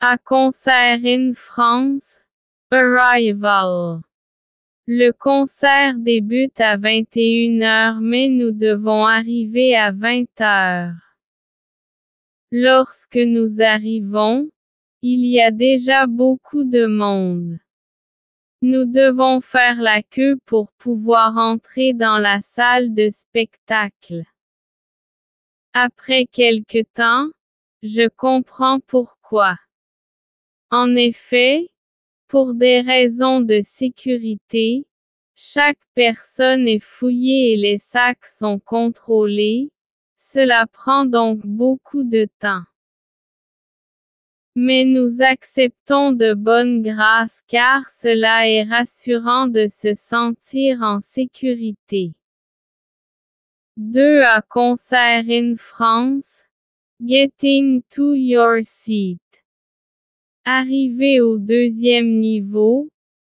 À concert in France. Arrival. Le concert débute à 21h mais nous devons arriver à 20h. Lorsque nous arrivons, il y a déjà beaucoup de monde. Nous devons faire la queue pour pouvoir entrer dans la salle de spectacle. Après quelque temps, je comprends pourquoi. En effet, pour des raisons de sécurité, chaque personne est fouillée et les sacs sont contrôlés. Cela prend donc beaucoup de temps. Mais nous acceptons de bonne grâce car cela est rassurant de se sentir en sécurité. 2 À concert in France. Getting to your seat. Arrivé au deuxième niveau,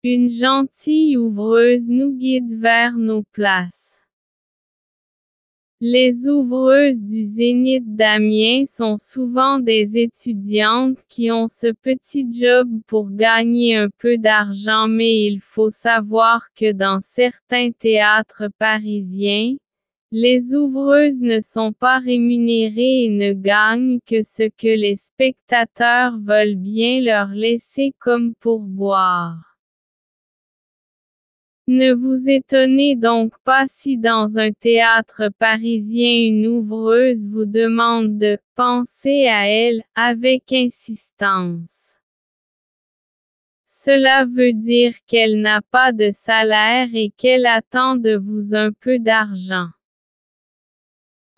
une gentille ouvreuse nous guide vers nos places. Les ouvreuses du Zénith d'Amiens sont souvent des étudiantes qui ont ce petit job pour gagner un peu d'argent mais il faut savoir que dans certains théâtres parisiens, les ouvreuses ne sont pas rémunérées et ne gagnent que ce que les spectateurs veulent bien leur laisser comme pourboire. Ne vous étonnez donc pas si dans un théâtre parisien une ouvreuse vous demande de « penser à elle » avec insistance. Cela veut dire qu'elle n'a pas de salaire et qu'elle attend de vous un peu d'argent.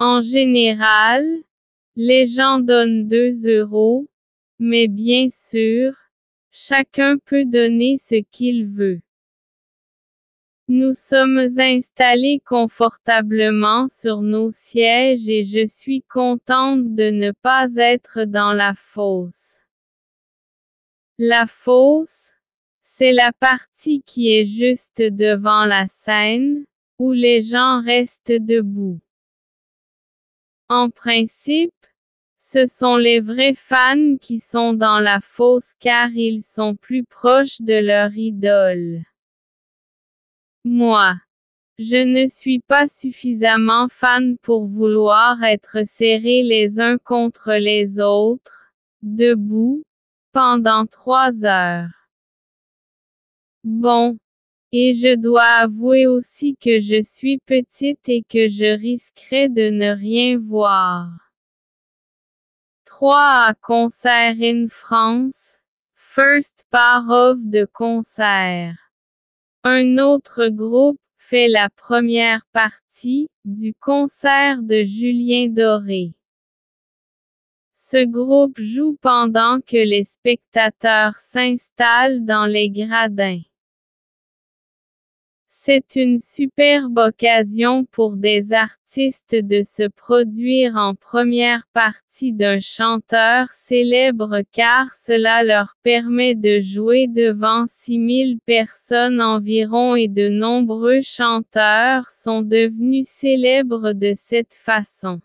En général, les gens donnent 2 €, mais bien sûr, chacun peut donner ce qu'il veut. Nous sommes installés confortablement sur nos sièges et je suis contente de ne pas être dans la fosse. La fosse, c'est la partie qui est juste devant la scène, où les gens restent debout. En principe, ce sont les vrais fans qui sont dans la fosse car ils sont plus proches de leur idole. Moi, je ne suis pas suffisamment fan pour vouloir être serrés les uns contre les autres, debout, pendant 3 heures. Bon, et je dois avouer aussi que je suis petite et que je risquerais de ne rien voir. 3 À concert in France. First part of the concert. Un autre groupe fait la première partie du concert de Julien Doré. Ce groupe joue pendant que les spectateurs s'installent dans les gradins. C'est une superbe occasion pour des artistes de se produire en première partie d'un chanteur célèbre car cela leur permet de jouer devant 6000 personnes environ et de nombreux chanteurs sont devenus célèbres de cette façon.